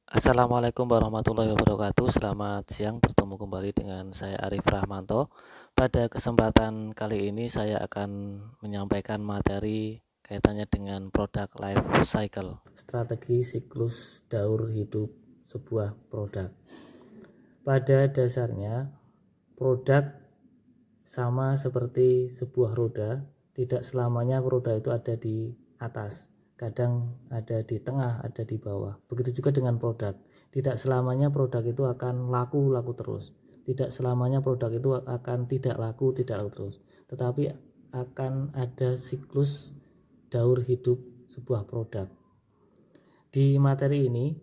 Assalamualaikum warahmatullahi wabarakatuh. Selamat siang, bertemu kembali dengan saya Arif Rahmanto. Pada kesempatan kali ini saya akan menyampaikan materi kaitannya dengan produk life cycle, strategi siklus daur hidup sebuah produk. Pada dasarnya, produk sama seperti sebuah roda, tidak selamanya roda itu ada di atas, kadang ada di tengah, ada di bawah. Begitu juga dengan produk, tidak selamanya produk itu akan laku terus, tidak selamanya produk itu akan tidak laku terus, tetapi akan ada siklus daur hidup sebuah produk. Di materi ini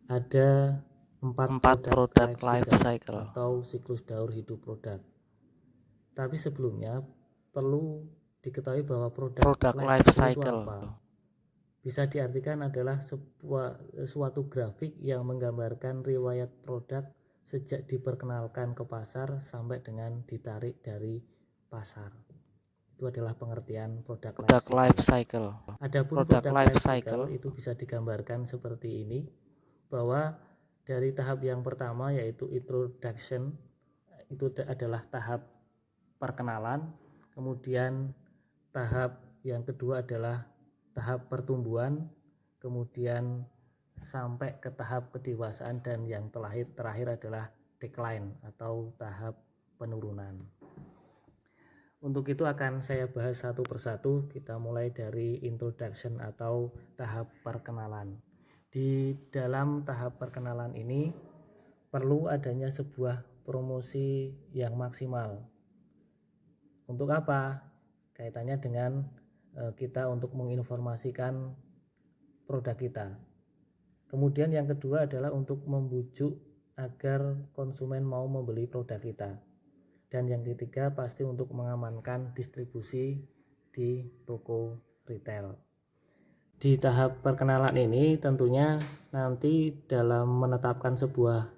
ada empat produk life cycle atau siklus daur hidup produk. Tapi sebelumnya perlu diketahui bahwa produk life cycle itu apa? Bisa diartikan adalah suatu grafik yang menggambarkan riwayat produk sejak diperkenalkan ke pasar sampai dengan ditarik dari pasar. Itu adalah pengertian produk life cycle. Adapun produk life cycle itu bisa digambarkan seperti ini, bahwa dari tahap yang pertama yaitu introduction, itu adalah tahap perkenalan, kemudian tahap yang kedua adalah tahap pertumbuhan, kemudian sampai ke tahap kedewasaan, dan yang terakhir adalah decline atau tahap penurunan. Untuk itu akan saya bahas satu persatu. Kita mulai dari introduction atau tahap perkenalan. Di dalam tahap perkenalan ini perlu adanya sebuah promosi yang maksimal. Untuk apa? Kaitannya dengan kita untuk menginformasikan produk kita. Kemudian yang kedua adalah untuk membujuk agar konsumen mau membeli produk kita. Dan yang ketiga pasti untuk mengamankan distribusi di toko retail. Di tahap perkenalan ini tentunya nanti dalam menetapkan sebuah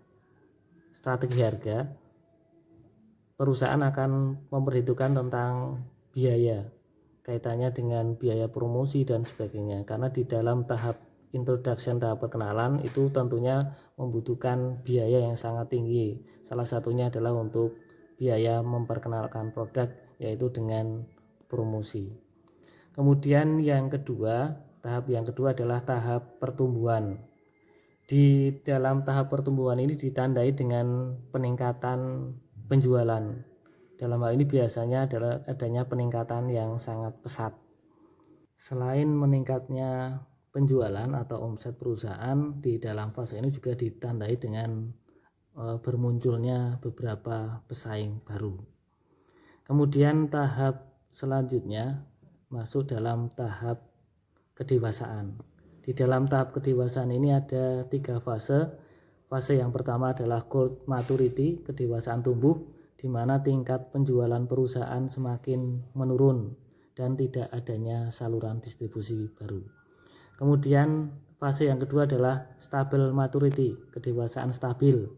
strategi harga, perusahaan akan memperhitungkan tentang biaya, kaitannya dengan biaya promosi dan sebagainya. Karena di dalam tahap introduction, tahap perkenalan itu tentunya membutuhkan biaya yang sangat tinggi. Salah satunya adalah untuk biaya memperkenalkan produk, yaitu dengan promosi. Kemudian tahap yang kedua adalah tahap pertumbuhan. Di dalam tahap pertumbuhan ini ditandai dengan peningkatan penjualan. Dalam hal ini biasanya adalah adanya peningkatan yang sangat pesat. Selain meningkatnya penjualan atau omset perusahaan, di dalam fase ini juga ditandai dengan bermunculnya beberapa pesaing baru. Kemudian tahap selanjutnya masuk dalam tahap kedewasaan. Di dalam tahap kedewasaan ini ada 3 fase. Fase yang pertama adalah growth maturity, kedewasaan tumbuh, di mana tingkat penjualan perusahaan semakin menurun dan tidak adanya saluran distribusi baru. Kemudian fase yang kedua adalah stable maturity, kedewasaan stabil,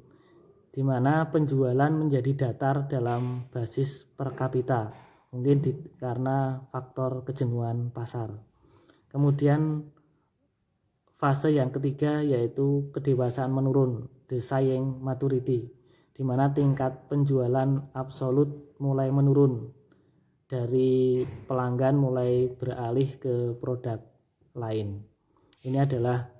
di mana penjualan menjadi datar dalam basis per kapita, mungkin karena faktor kejenuhan pasar. Kemudian fase yang ketiga yaitu kedewasaan menurun, decaying maturity, di mana tingkat penjualan absolut mulai menurun, dari pelanggan mulai beralih ke produk lain. Ini adalah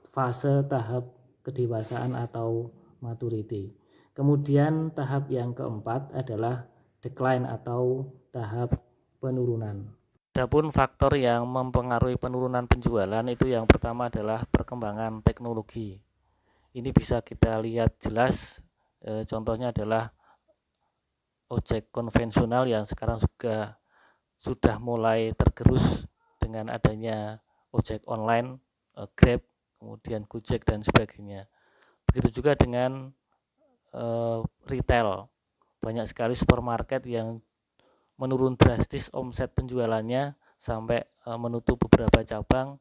fase tahap kedewasaan atau maturity. Kemudian tahap yang keempat adalah decline atau tahap penurunan. Adapun faktor yang mempengaruhi penurunan penjualan itu yang pertama adalah perkembangan teknologi. Ini bisa kita lihat jelas, contohnya adalah ojek konvensional yang sekarang juga sudah mulai tergerus dengan adanya ojek online, Grab, kemudian Gojek dan sebagainya. Begitu juga dengan retail, banyak sekali supermarket yang menurun drastis omset penjualannya sampai menutup beberapa cabang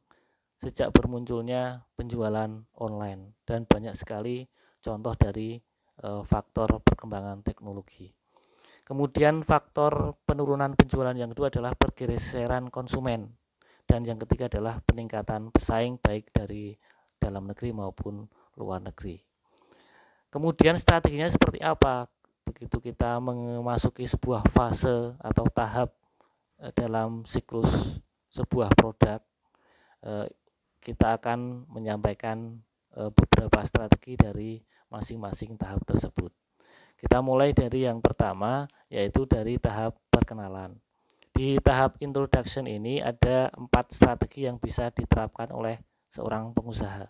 sejak bermunculnya penjualan online, dan banyak sekali contoh dari faktor perkembangan teknologi. Kemudian faktor penurunan penjualan yang kedua adalah pergeseran konsumen, dan yang ketiga adalah peningkatan pesaing baik dari dalam negeri maupun luar negeri. Kemudian strateginya seperti apa? Begitu kita memasuki sebuah fase atau tahap dalam siklus sebuah produk, kita akan menyampaikan beberapa strategi dari masing-masing tahap tersebut. Kita mulai dari yang pertama, yaitu dari tahap perkenalan. Di tahap introduction ini ada 4 strategi yang bisa diterapkan oleh seorang pengusaha.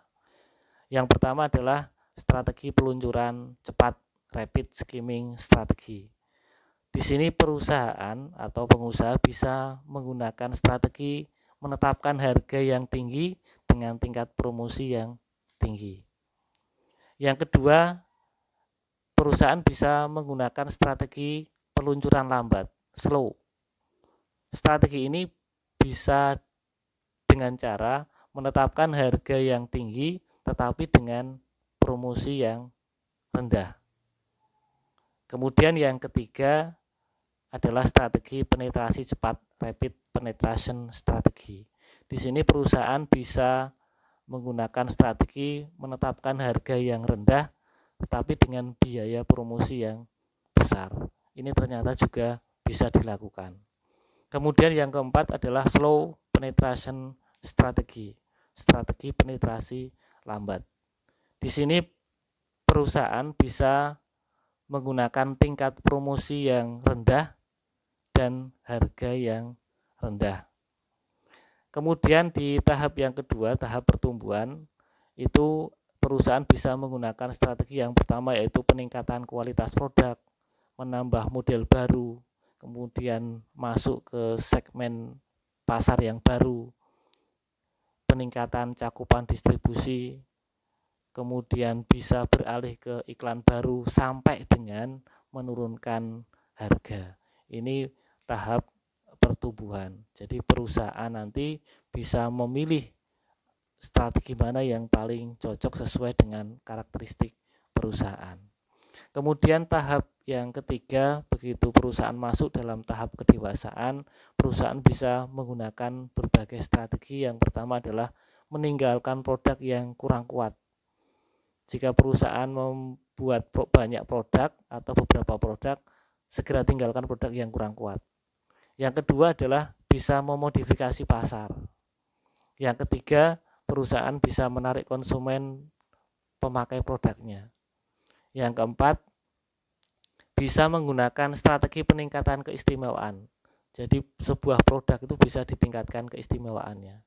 Yang pertama adalah strategi peluncuran cepat, rapid skimming strategi. Di sini perusahaan atau pengusaha bisa menggunakan strategi menetapkan harga yang tinggi dengan tingkat promosi yang tinggi. Yang kedua, perusahaan bisa menggunakan strategi peluncuran lambat, slow. Strategi ini bisa dengan cara menetapkan harga yang tinggi tetapi dengan promosi yang rendah. Kemudian yang ketiga adalah strategi penetrasi cepat, rapid penetration strategy. Di sini perusahaan bisa menggunakan strategi menetapkan harga yang rendah tetapi dengan biaya promosi yang besar. Ini ternyata juga bisa dilakukan. Kemudian yang keempat adalah slow penetration strategy, strategi penetrasi lambat. Di sini perusahaan bisa menggunakan tingkat promosi yang rendah dan harga yang rendah. Kemudian di tahap yang kedua, tahap pertumbuhan, itu perusahaan bisa menggunakan strategi yang pertama yaitu peningkatan kualitas produk, menambah model baru, kemudian masuk ke segmen pasar yang baru, peningkatan cakupan distribusi, kemudian bisa beralih ke iklan baru sampai dengan menurunkan harga. Ini tahap pertumbuhan. Jadi perusahaan nanti bisa memilih strategi mana yang paling cocok sesuai dengan karakteristik perusahaan. Kemudian tahap yang ketiga, begitu perusahaan masuk dalam tahap kedewasaan, perusahaan bisa menggunakan berbagai strategi. Yang pertama adalah meninggalkan produk yang kurang kuat. Jika perusahaan membuat banyak produk atau beberapa produk, segera tinggalkan produk yang kurang kuat. Yang kedua adalah bisa memodifikasi pasar. Yang ketiga, perusahaan bisa menarik konsumen pemakai produknya. Yang keempat, bisa menggunakan strategi peningkatan keistimewaan. Jadi sebuah produk itu bisa ditingkatkan keistimewaannya.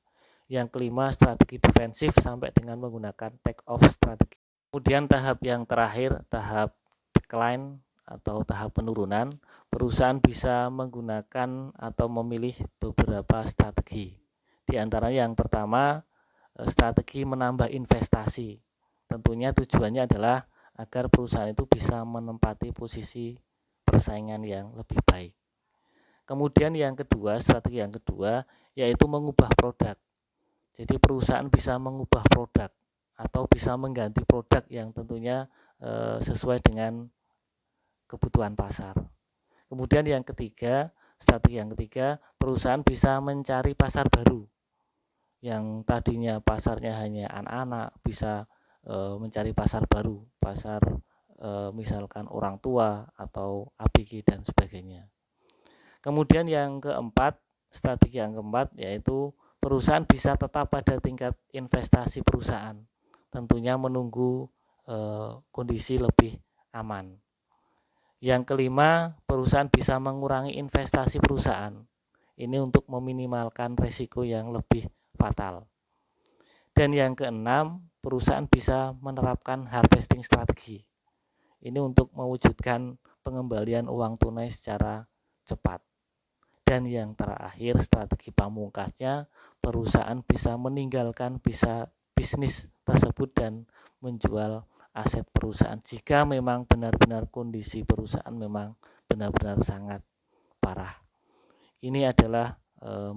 Yang kelima, strategi defensif sampai dengan menggunakan take off strategi. Kemudian tahap yang terakhir, tahap decline atau tahap penurunan, perusahaan bisa menggunakan atau memilih beberapa strategi. Di antaranya yang pertama, strategi menambah investasi. Tentunya tujuannya adalah agar perusahaan itu bisa menempati posisi persaingan yang lebih baik. Kemudian yang kedua, strategi yang kedua yaitu mengubah produk. Jadi perusahaan bisa mengubah produk atau bisa mengganti produk yang tentunya sesuai dengan kebutuhan pasar. Kemudian yang ketiga, strategi yang ketiga, perusahaan bisa mencari pasar baru. Yang tadinya pasarnya hanya anak-anak bisa mencari pasar baru, pasar misalkan orang tua atau ABG dan sebagainya. Kemudian yang keempat, strategi yang keempat yaitu perusahaan bisa tetap pada tingkat investasi perusahaan, tentunya menunggu kondisi lebih aman. Yang kelima, perusahaan bisa mengurangi investasi perusahaan. Ini untuk meminimalkan risiko yang lebih fatal. Dan yang keenam, perusahaan bisa menerapkan harvesting strategi. Ini untuk mewujudkan pengembalian uang tunai secara cepat. Dan yang terakhir, strategi pamungkasnya, perusahaan bisa meninggalkan bisnis tersebut dan menjual aset perusahaan jika memang benar-benar kondisi perusahaan memang benar-benar sangat parah. Ini adalah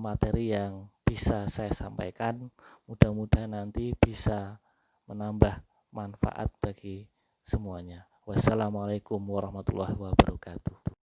materi yang bisa saya sampaikan. Mudah-mudahan nanti bisa menambah manfaat bagi semuanya. Wassalamualaikum warahmatullahi wabarakatuh.